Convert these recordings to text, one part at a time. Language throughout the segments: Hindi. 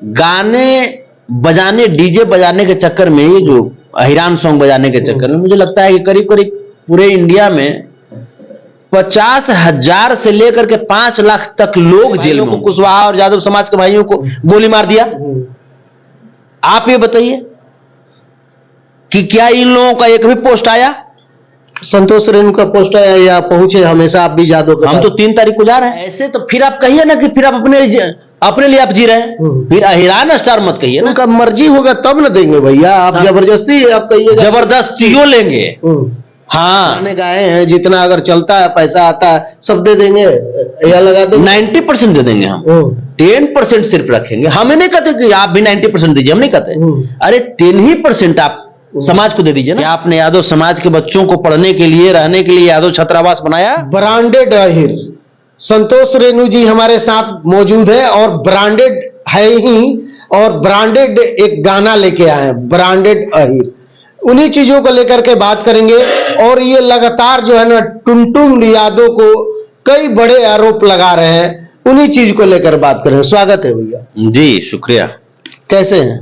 गाने बजाने, डीजे बजाने के चक्कर में, ये जो अहिरान सॉन्ग बजाने के चक्कर में मुझे लगता है कि करीब करीब पूरे इंडिया में 50,000 से लेकर के 5 लाख तक लोग जेल में। कुशवाहा और यादव समाज के भाइयों को गोली मार दिया। आप ये बताइए कि क्या इन लोगों का एक भी पोस्ट आया? संतोष रेणु का पोस्ट आया या पहुंचे हमेशा आप भी यादव? हम तो 3 तारीख को जा रहे हैं। ऐसे तो फिर आप कहिए ना कि फिर आप अपने लिए आप जी रहे हैं, फिर अहिरान स्टार मत कहिए ना। उनका मर्जी होगा तब न देंगे भैया, आप जबरदस्ती आप कहिए। जबरदस्तियों लेंगे। हाँ, गाने गाए हैं, जितना अगर चलता है पैसा आता है सब दे देंगे या लगा देंगे। 90% दे देंगे हम, 10% सिर्फ रखेंगे। हमें नहीं कहते कि आप भी 90% दीजिए, हम नहीं कहते। अरे 10% आप समाज को दे दीजिए ना। आपने यादव समाज के बच्चों को पढ़ने के लिए, रहने के लिए यादव छात्रावास बनाया। ब्रांडेड अहिर संतोष रेणु जी हमारे साथ मौजूद है और ब्रांडेड है ही, और ब्रांडेड एक गाना लेके आए हैं, ब्रांडेड अहिर। उन्हीं चीजों को लेकर के बात करेंगे। और ये लगातार जो है ना टुनटुन यादव को कई बड़े आरोप लगा रहे हैं, उन्हीं चीज को लेकर बात करें। स्वागत है भैया। जी शुक्रिया। कैसे हैं?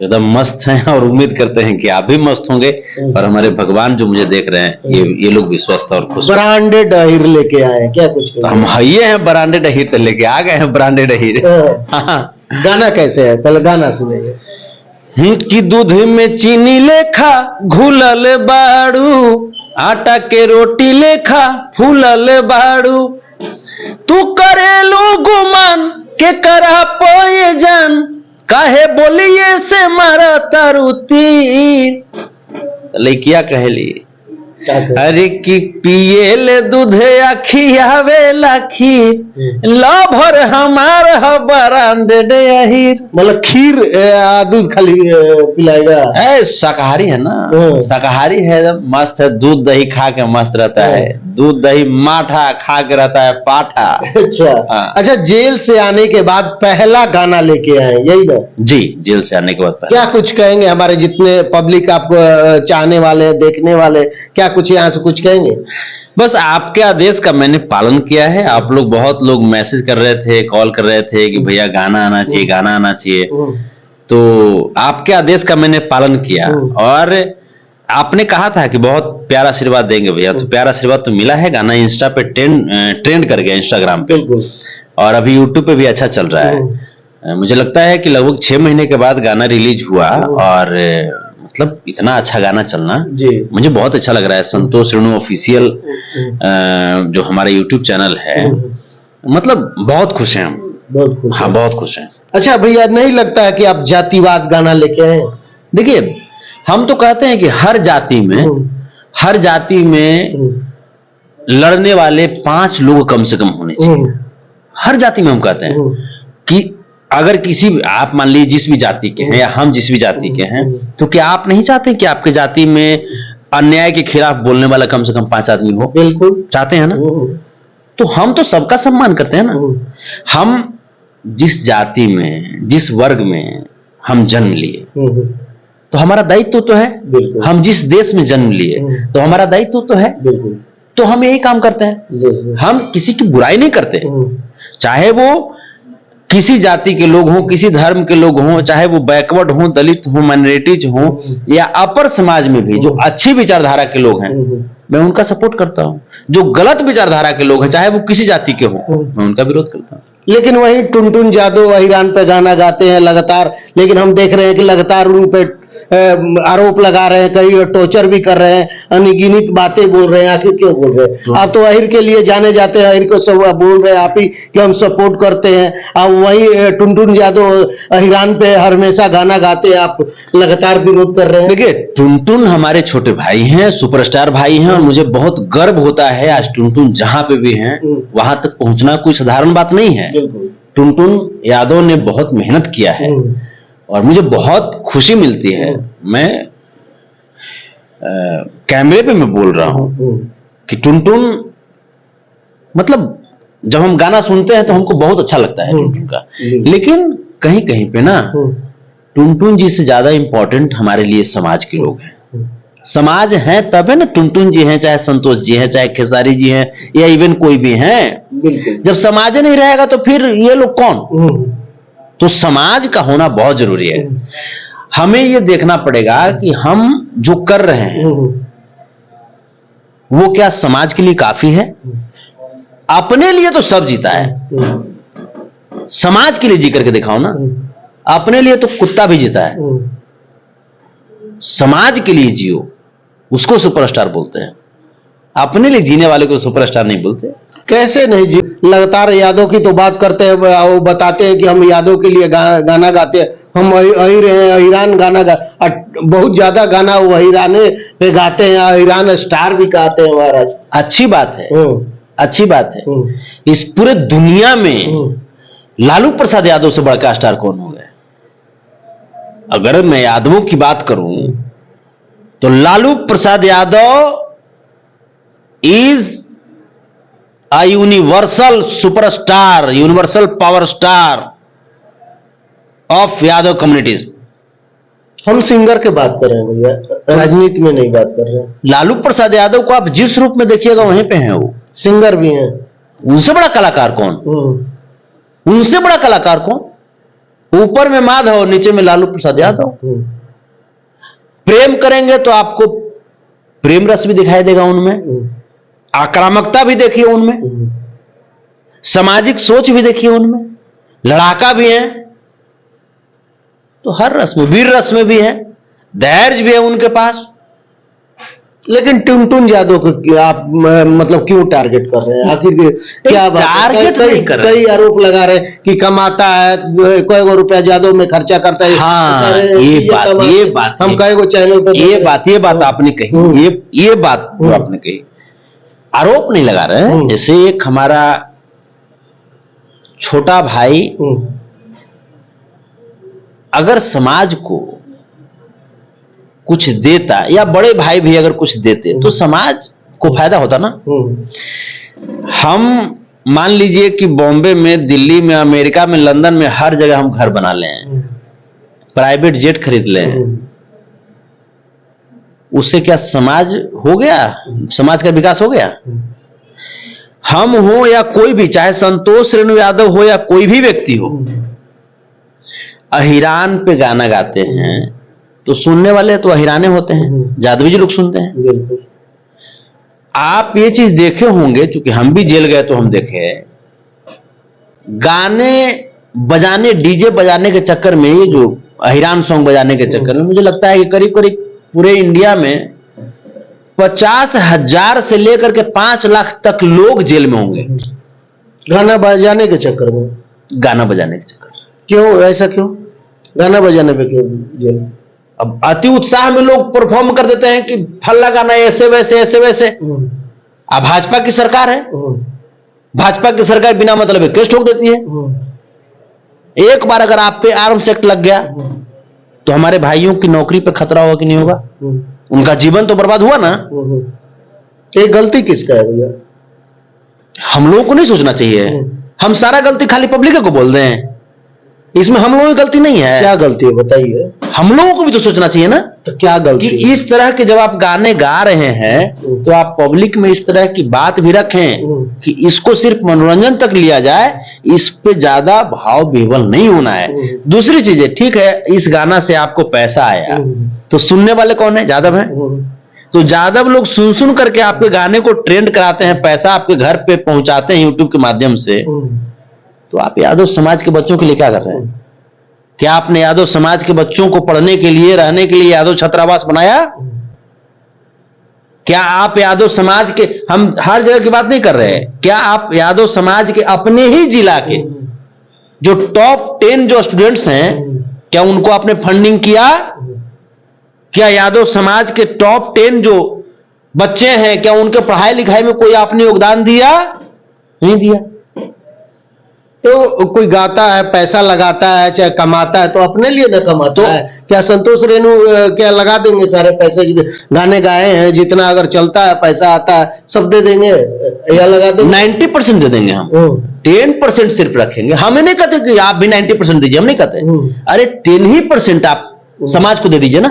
एकदम मस्त हैं और उम्मीद करते हैं कि आप भी मस्त होंगे और हमारे भगवान जो मुझे देख रहे हैं ये लोग भी स्वस्थ और खुश। ब्रांडेड अहिर लेके आए हैं क्या कुछ? तो हम ये हैं ब्रांडेड अहिर, तो लेके आ गए हैं ब्रांडेड अहिर। गाना कैसे है? पहले गाना सुनेंगे। कि दूध में चीनी लेखा घुलल बाड़ू, आटा के रोटी लेखा फूलल बाड़ू, तू करेलू गुमान के करा पोए जान, काहे बोलिए से मारा तारू तीर। लइकिया कहली अरे कि पिए ले दूधे खियावे लाखी, लभर हमार ब्रांडेड अहिर। मतलब खीर दूध खाली पिलाएगा? शाकाहारी है ना, शाकाहारी है, मस्त है। दूध दही खा के मस्त रहता है, दूध दही माठा खा के रहता है पाठा। अच्छा अच्छा, जेल से आने के बाद पहला गाना लेके आए, यही ना? जी, जेल से आने के बाद क्या कुछ कहेंगे? हमारे जितने पब्लिक आपको चाहने वाले, देखने वाले, क्या कुछ यहाँ से कुछ कहेंगे? बस आपके आदेश का मैंने पालन किया है। आप लोग बहुत लोग मैसेज कर रहे थे, कॉल कर रहे थे कि भैया गाना आना चाहिए, गाना आना चाहिए। तो आपके आदेश का मैंने पालन किया और आपने कहा था कि बहुत प्यारा आशीर्वाद देंगे भैया, तो प्यारा आशीर्वाद तो मिला है। गाना इंस्टा पे ट्रेंड कर गया, इंस्टाग्राम पे, और अभी यूट्यूब पे भी अच्छा चल रहा है। मुझे लगता है कि लगभग 6 महीने के बाद गाना रिलीज हुआ और मतलब इतना अच्छा गाना चलना मुझे बहुत अच्छा लग रहा है। संतोष रेणु ऑफिशियल जो हमारा यूट्यूब चैनल है, मतलब बहुत खुश हैं हम, बहुत खुश। हाँ, बहुत खुश हैं। अच्छा भैया, नहीं लगता है कि आप जातिवाद गाना लेके आए? देखिए, हम तो कहते हैं कि हर जाति में लड़ने वाले 5 लोग कम से कम होने चाहिए। हर जाति में हम कहते हैं कि अगर किसी, आप मान लीजिए जिस भी जाति के हैं या हम जिस भी जाति के हैं, तो क्या आप नहीं चाहते कि आपके जाति में अन्याय के खिलाफ बोलने वाला कम से कम 5 आदमी हो? बिल्कुल चाहते हैं ना। तो हम तो सबका सम्मान करते हैं ना। हम जिस जाति में, जिस वर्ग में हम जन्म लिए, तो हमारा दायित्व तो है। हम जिस देश में जन्म लिए, तो हमारा दायित्व तो है। तो हम यही काम करते हैं। हम किसी की बुराई नहीं करते, चाहे वो किसी जाति के लोग हों, किसी धर्म के लोग हों, चाहे वो बैकवर्ड हों, दलित हों, माइनॉरिटीज हों, या अपर समाज में भी जो अच्छी विचारधारा के लोग हैं, मैं उनका सपोर्ट करता हूं। जो गलत विचारधारा के लोग हैं, चाहे वो किसी जाति के हों, मैं उनका विरोध करता हूं। लेकिन वही टुनटुन यादव अहिरान पे गाना गाते हैं लगातार, लेकिन हम देख रहे हैं कि लगातार उन पे आरोप लगा रहे हैं, कई टॉर्चर भी कर रहे हैं, अनगिनत बातें बोल रहे हैं। आखिर क्यों बोल रहे हैं? आप तो अहिर के लिए जाने जाते हैं, अहिर को सब बोल रहे हैं आप ही कि हम सपोर्ट करते हैं। आप वही टुनटुन यादव अहिरान पे हमेशा गाना गाते हैं, आप लगातार विरोध कर रहे हैं। देखिए, टुनटुन हमारे छोटे भाई हैं, सुपरस्टार भाई हैं, और मुझे बहुत गर्व होता है आज टुनटुन जहां पे भी हैं वहां तक पहुंचना कोई साधारण बात नहीं है। टुनटुन यादव ने बहुत मेहनत किया है और मुझे बहुत खुशी मिलती है। मैं कैमरे पे मैं बोल रहा हूं कि टुनटुन, मतलब जब हम गाना सुनते हैं तो हमको बहुत अच्छा लगता है टुनटुन का, लेकिन कहीं कहीं पे ना टुनटुन जी से ज्यादा इंपॉर्टेंट हमारे लिए समाज के लोग हैं। समाज है तब है ना, टुनटुन जी हैं, चाहे संतोष जी हैं, चाहे खेसारी जी हैं, या इवन कोई भी हैं। जब समाज नहीं रहेगा तो फिर ये लोग कौन? तो समाज का होना बहुत जरूरी है। हमें ये देखना पड़ेगा कि हम जो कर रहे हैं वो क्या समाज के लिए काफी है। अपने लिए तो सब जीता है, समाज के लिए जी करके दिखाओ ना। अपने लिए तो कुत्ता भी जीता है, समाज के लिए जियो, उसको सुपरस्टार बोलते हैं। अपने लिए जीने वाले को सुपरस्टार नहीं बोलते। कैसे नहीं जी, लगातार यादव की तो बात करते हैं, वो बताते हैं कि हम यादव के लिए गाना गाते हैं, हम अहिर हैं, अहिरान गाना बहुत ज्यादा गाना वो अहिराने पे गाते हैं, अहिरान स्टार भी कहते हैं महाराज। अच्छी बात है, अच्छी बात है। इस पूरे दुनिया में लालू प्रसाद यादव से बड़का स्टार कौन हो गया? अगर मैं यादवों की बात करूं तो Lalu Prasad Yadav is a universal superstar, universal power star of Yadav communities. हम सिंगर के बात कर रहे हैं भैया, राजनीति में नहीं बात कर रहे हैं। लालू प्रसाद यादव को आप जिस रूप में देखिएगा वहीं पे हैं, वो सिंगर भी हैं। उनसे बड़ा कलाकार कौन? उनसे बड़ा कलाकार कौन? ऊपर में माधव, नीचे में लालू प्रसाद यादव। प्रेम करेंगे तो आपको प्रेम रस भी दिखाई देगा उनमें, आक्रामकता भी देखिए उनमें, सामाजिक सोच भी देखिए उनमें, लड़ाका भी है तो हर रस में, वीर रस में भी है, धैर्य भी है उनके पास। लेकिन टुनटुन यादव को आप मतलब क्यों टारगेट कर रहे हैं? आखिर क्या टारगेट नहीं कर रहे? कई आरोप लगा रहे हैं कि कमाता है, कई गो रुपया यादव में खर्चा करता है। हाँ, ये बात हम कई गो चैनल पे ये बात आपने कही, ये बात जो आपने कही, आरोप नहीं लगा रहे हैं। जैसे एक हमारा छोटा भाई अगर समाज को कुछ देता, या बड़े भाई भी अगर कुछ देते तो समाज को फायदा होता ना। हम मान लीजिए कि बॉम्बे में, दिल्ली में, अमेरिका में, लंदन में, हर जगह हम घर बना लें, प्राइवेट जेट खरीद लें, उससे क्या समाज हो गया? समाज का विकास हो गया? हम हो या कोई भी, चाहे संतोष रेणु यादव हो या कोई भी व्यक्ति हो, अहिरान पे गाना गाते हैं तो सुनने वाले तो अहिराने होते हैं, जादवी जी लोग सुनते हैं। आप ये चीज देखे होंगे, क्योंकि हम भी जेल गए तो हम देखे, गाने बजाने, डीजे बजाने के चक्कर में, ये जो अहिरान सॉन्ग बजाने के चक्कर में, मुझे लगता है कि करीब करीब पूरे इंडिया में 50,000 से लेकर के 5 लाख तक लोग जेल में होंगे, गाना बजाने के चक्कर में। गाना बजाने के चक्कर। क्यों ऐसा? क्यों गाना बजाने पे क्यों जेल? अब अति उत्साह में लोग परफॉर्म कर देते हैं कि फल्ला गाना ऐसे वैसे ऐसे वैसे। अब भाजपा की सरकार है, भाजपा की सरकार बिना मतलब केस ठोक देती है। एक बार अगर आप पे आर्म्स एक्ट लग गया तो हमारे भाइयों की नौकरी पे खतरा होगा कि नहीं होगा? उनका जीवन तो बर्बाद हुआ ना। ये गलती किसका है भैया? हम लोगों को नहीं सोचना चाहिए। हम सारा गलती खाली पब्लिक को बोल दें, इसमें हम लोगों की गलती नहीं है। क्या गलती है बताइए? हम लोगों को भी तो सोचना चाहिए ना। तो क्या गलती? कि इस तरह के जब आप गाने गा रहे हैं तो आप पब्लिक में इस तरह की बात भी रखें कि इसको सिर्फ मनोरंजन तक लिया जाए, इस पे ज्यादा भाव विह्वल नहीं होना है। दूसरी चीज है, ठीक है, इस गाना से आपको पैसा आया तो सुनने वाले कौन है? यादव है। तो यादव लोग सुन सुन करके आपके गाने को ट्रेंड कराते हैं, पैसा आपके घर पे पहुंचाते हैं यूट्यूब के माध्यम से। तो आप यादव समाज के बच्चों के लिए क्या कर रहे हैं? क्या आपने यादव समाज के बच्चों को पढ़ने के लिए, रहने के लिए यादव छात्रावास बनाया? क्या आप यादव समाज के, हम हर जगह की बात नहीं कर रहे हैं, क्या आप यादव समाज के अपने ही जिला के जो टॉप 10 जो स्टूडेंट्स हैं, क्या उनको आपने फंडिंग किया? क्या यादव समाज के टॉप 10 जो बच्चे हैं, क्या उनके पढ़ाई लिखाई में कोई आपने योगदान दिया? नहीं दिया। तो कोई गाता है, पैसा लगाता है, चाहे कमाता है, तो अपने लिए ना कमाता है। क्या संतोष रेणु क्या लगा देंगे सारे पैसे? गाने गाए हैं, जितना अगर चलता है, पैसा आता है, सब दे देंगे या लगा देंगे? 90% दे देंगे हम, 10% सिर्फ रखेंगे। हमें नहीं कहते कि आप भी 90% दीजिए, हम नहीं कहते। अरे 10% आप समाज को दे दीजिए ना।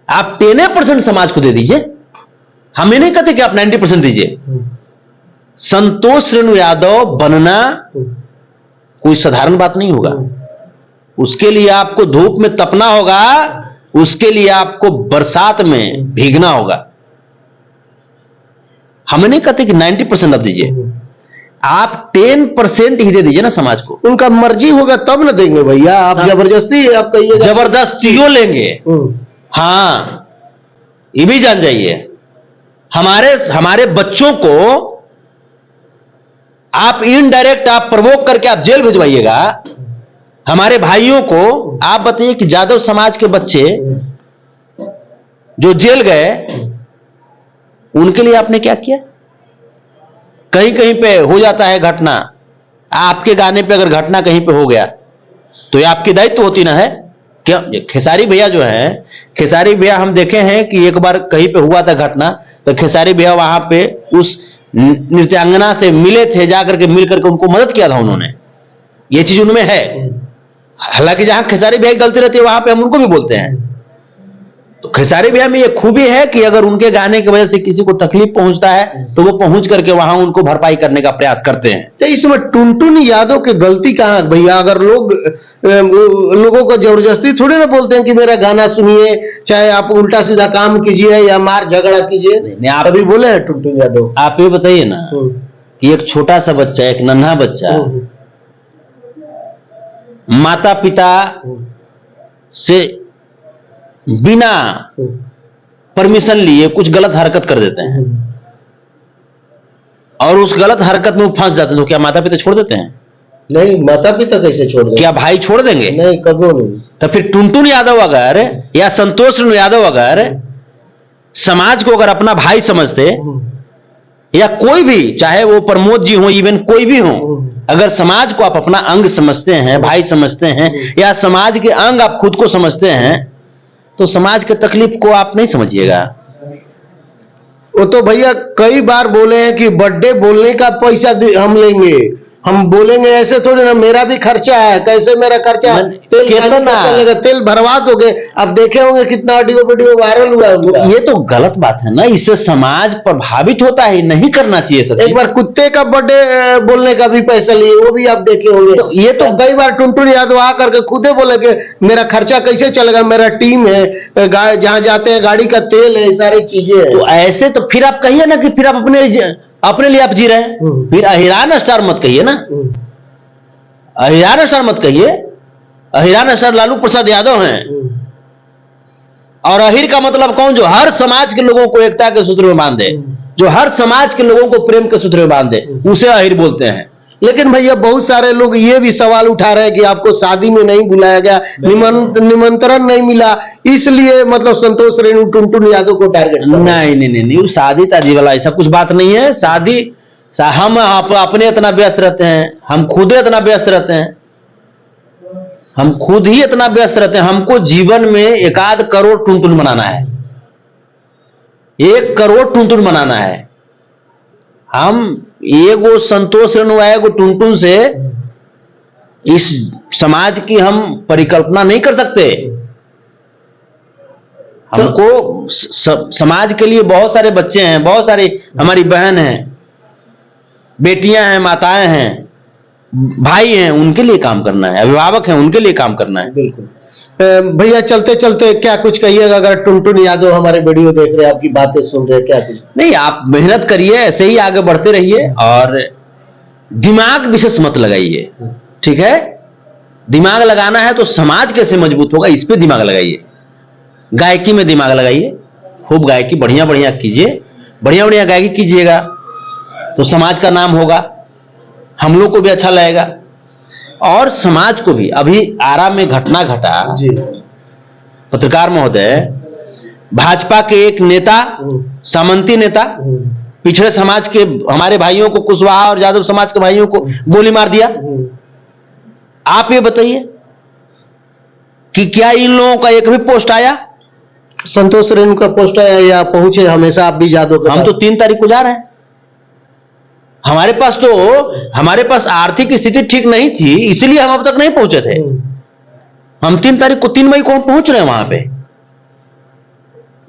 आप 10% समाज को दे दीजिए, हमें नहीं कहते कि आप 90% दीजिए। संतोष रेणु यादव बनना कोई साधारण बात नहीं होगा। उसके लिए आपको धूप में तपना होगा, उसके लिए आपको बरसात में भीगना होगा। हम नहीं कहते कि 90% आप दीजिए, आप 10% ही दे दीजिए ना समाज को। उनका मर्जी होगा तब ना देंगे भैया, आप जबरदस्ती आप कहिए जबरदस्तियों लेंगे। हाँ, ये भी जान जाइए, हमारे बच्चों को आप इनडायरेक्ट आप प्रवोक करके आप जेल भिजवाइएगा। हमारे भाइयों को आप बताइए कि यादव समाज के बच्चे जो जेल गए, उनके लिए आपने क्या किया? कहीं कहीं पे हो जाता है घटना, आपके गाने पे अगर घटना कहीं पे हो गया तो ये आपकी दायित्व होती ना है क्या? खेसारी भैया जो है, खेसारी भैया हम देखे हैं कि एक बार कहीं पे हुआ था घटना, तो खेसारी भैया वहां पे उस नृत्यांगना से मिले थे, जाकर के मिल करके उनको मदद किया था उन्होंने। ये चीज उनमें है। हालांकि जहां खेसारी भैया की गलती रहती है वहां पे हम उनको भी बोलते हैं। तो खेसारी भैया में ये खूबी है कि अगर उनके गाने की वजह से किसी को तकलीफ पहुंचता है तो वो पहुंच करके वहां उनको भरपाई करने का प्रयास करते हैं। तो इसमें टुनटुन यादव की गलती कहां भैया? अगर लोगों को जबरदस्ती थोड़ी ना बोलते हैं कि मेरा गाना सुनिए, चाहे आप उल्टा सीधा काम कीजिए या मार झगड़ा कीजिए। नहीं, आप अभी बोले हैं टुनटुन यादव। आप ये बताइए ना कि एक छोटा सा बच्चा, एक नन्हा बच्चा माता पिता से बिना परमिशन लिए कुछ गलत हरकत कर देते हैं और उस गलत हरकत में फंस जाते हैं, तो क्या माता पिता छोड़ देते हैं? नहीं, माता पिता कैसे छोड़ देंगे? क्या भाई छोड़ देंगे? नहीं, कभी नहीं। तो फिर टुनटुन यादव अगर या संतोष यादव अगर समाज को अगर अपना भाई समझते, या कोई भी, चाहे वो प्रमोद जी हो, इवन कोई भी हो, अगर समाज को आप अपना अंग समझते हैं, भाई समझते हैं, या समाज के अंग आप खुद को समझते हैं, तो समाज के तकलीफ को आप नहीं समझिएगा। वो तो भैया कई बार बोले हैं कि बर्थडे बोलने का पैसा हम लेंगे, हम बोलेंगे ऐसे थोड़ी ना, मेरा भी खर्चा है। कैसे मेरा खर्चा है? तेल चलेगा, तेल भरवा दोगे। अब देखे होंगे कितना वीडियो वायरल हुआ है। ये तो गलत बात है ना, इससे समाज प्रभावित होता है, नहीं करना चाहिए सब। एक बार कुत्ते का बर्थडे बोलने का भी पैसा लिए, वो भी आप देखे होंगे। तो ये तो कई बार टुनटुन यादव आकर के खुदे बोले कि मेरा खर्चा कैसे चलेगा, मेरा टीम है, जहां जाते हैं गाड़ी का तेल है, सारी चीजें हैं। तो ऐसे तो फिर आप कहिए ना कि फिर आप अपने लिए आप जी रहे हैं। फिर अहिरान स्टार मत कहिए ना, अहिरान स्टार मत कहिए। अहिरान स्टार लालू प्रसाद यादव हैं, और अहिर का मतलब कौन? जो हर समाज के लोगों को एकता के सूत्र में बांध दे, जो हर समाज के लोगों को प्रेम के सूत्र में बांध दे, उसे अहिर बोलते हैं। लेकिन भैया बहुत सारे लोग ये भी सवाल उठा रहे हैं कि आपको शादी में नहीं बुलाया गया, निमंत्रण नहीं मिला, इसलिए मतलब संतोष रेणु टुनटुन यादव को टारगेट। नहीं, शादी तादी वाला ऐसा कुछ बात नहीं है। शादी हम अपने इतना व्यस्त रहते हैं, हम खुद इतना व्यस्त रहते हैं, हम खुद ही इतना व्यस्त रहते हैं। हमको जीवन में 1 करोड़ टुनटुन बनाना है, 1 करोड़ टुनटुन बनाना है। हम एगो संतोष रेणु एगो टुनटुन से इस समाज की हम परिकल्पना नहीं कर सकते। हमको समाज के लिए बहुत सारे बच्चे हैं, बहुत सारी हमारी बहन हैं, बेटियां हैं, माताएं हैं, भाई हैं, उनके लिए काम करना है, अभिभावक हैं, उनके लिए काम करना है। बिल्कुल भैया, चलते चलते क्या कुछ कहिएगा? अगर टुनटुन यादव हमारे वीडियो देख रहे हैं, आपकी बातें सुन रहे हैं, क्या कुछ? नहीं, आप मेहनत करिए, ऐसे ही आगे बढ़ते रहिए और दिमाग विशेष मत लगाइए, ठीक है? दिमाग लगाना है तो समाज कैसे मजबूत होगा, इस पे दिमाग लगाइए। गायकी में दिमाग लगाइए, खूब गायकी बढ़िया बढ़िया कीजिए, बढ़िया बढ़िया गायकी कीजिएगा तो समाज का नाम होगा, हम लोग को भी अच्छा लगेगा और समाज को भी। अभी आरा में घटना घटा जी, पत्रकार महोदय, भाजपा के एक नेता, सामंती नेता, पिछड़े समाज के हमारे भाइयों को, कुशवाहा और यादव समाज के भाइयों को गोली मार दिया। आप ये बताइए कि क्या इन लोगों का एक भी पोस्ट आया? संतोष रेणु का पोस्ट आया या पहुंचे? हमेशा आप भी यादव, हम तो 3 तारीख को जा रहे हैं। हमारे पास आर्थिक स्थिति ठीक नहीं थी, इसलिए हम अब तक नहीं पहुंचे थे। हम 3 तारीख को, 3 मई को हम पहुंच रहे हैं वहां पे।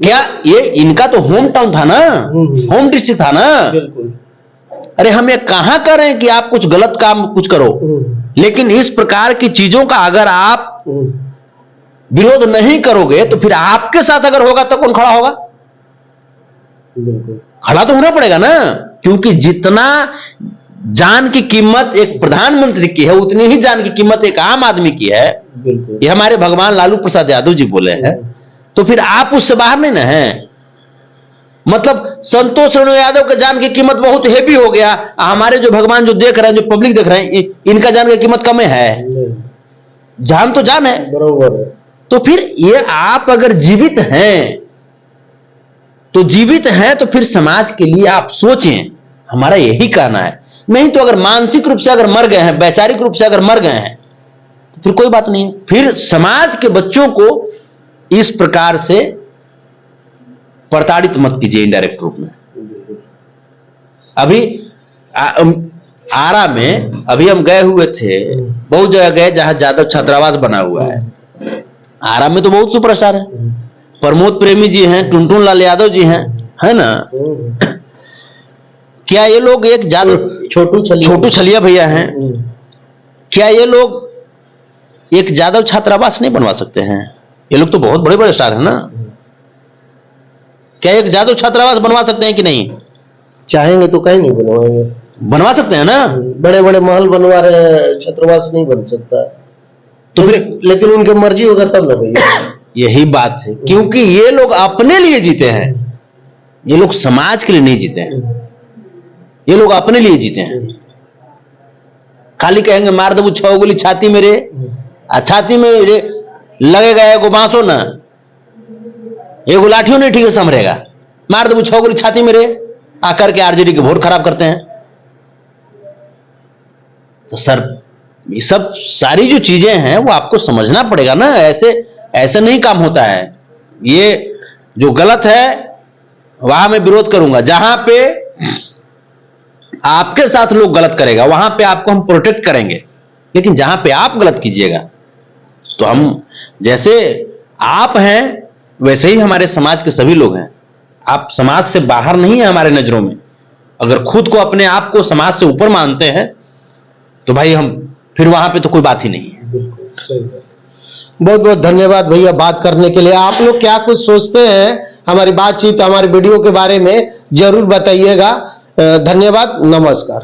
क्या ये इनका तो होम टाउन था ना, होम डिस्ट्रिक्ट था ना। बिल्कुल। अरे हम ये कहां कर रहे हैं कि आप कुछ गलत काम कुछ करो, लेकिन इस प्रकार की चीजों का अगर आप विरोध नहीं करोगे तो फिर आपके साथ अगर होगा तो कौन खड़ा होगा? खड़ा तो होना पड़ेगा ना, क्योंकि जितना जान की कीमत एक प्रधानमंत्री की है उतनी ही जान की कीमत एक आम आदमी की है। ये हमारे भगवान लालू प्रसाद यादव जी बोले हैं। तो फिर आप उससे बाहर नहीं ना हैं। मतलब संतोष रेणु यादव के जान की कीमत बहुत हेवी हो गया, हमारे जो भगवान जो देख रहे हैं, जो पब्लिक देख रहे हैं, इनका जान की कीमत कम है। जान तो जान है, बरोबर है। तो फिर ये आप अगर जीवित हैं तो जीवित हैं तो फिर समाज के लिए आप सोचें, हमारा यही कहना है। नहीं तो अगर मानसिक रूप से अगर मर गए हैं, वैचारिक रूप से अगर मर गए हैं तो फिर कोई बात नहीं, फिर समाज के बच्चों को इस प्रकार से प्रताड़ित मत कीजिए इनडायरेक्ट रूप में। अभी आरा में अभी हम गए हुए थे, बहुत जगह गए जहां जादव छात्रावास बना हुआ है। आरा में तो बहुत सुपरस्टार है, प्रमोद प्रेमी जी हैं, टुनटुन लाल यादव जी हैं, है ना। क्या ये लोग एक जादव छोटू छलिया भैया हैं, क्या ये लोग एक जादव छात्रावास नहीं बनवा सकते हैं? ये लोग तो बहुत बड़े बड़े स्टार हैं ना। क्या एक जादव छात्रावास बनवा सकते हैं कि नहीं? चाहेंगे तो कहीं नहीं बनवाएंगे, बनवा सकते हैं ना। बड़े बड़े महल बनवा रहे हैं, छात्रावास नहीं बन सकता। तो फिर लेकिन उनकी मर्जी होगा तब ना भैया। यही बात है, क्योंकि ये लोग अपने लिए जीते हैं, ये लोग समाज के लिए नहीं जीते हैं, ये लोग अपने लिए जीते हैं। खाली कहेंगे मार दबू 6 गोली छाती मेरे, छाती में लगेगा एगो बांसो ना, एगो लाठियों नहीं ठीक है संभरेगा, मार दबू 6 गोली छाती मेरे, आकर के आरजेडी के वोट खराब करते हैं। तो सर ये सब सारी जो चीजें हैं वो आपको समझना पड़ेगा ना, ऐसे नहीं काम होता है। ये जो गलत है वहां मैं विरोध करूंगा, जहां पे आपके साथ लोग गलत करेगा वहां पे आपको हम प्रोटेक्ट करेंगे, लेकिन जहां पे आप गलत कीजिएगा तो हम, जैसे आप हैं वैसे ही हमारे समाज के सभी लोग हैं। आप समाज से बाहर नहीं है हमारे नजरों में। अगर खुद को अपने आप को समाज से ऊपर मानते हैं तो भाई हम फिर वहां पे तो कोई बात ही नहीं है। बिल्कुल सही है। बहुत बहुत धन्यवाद भैया बात करने के लिए। आप लोग क्या कुछ सोचते हैं हमारी बातचीत, हमारी वीडियो के बारे में जरूर बताइएगा। धन्यवाद, नमस्कार।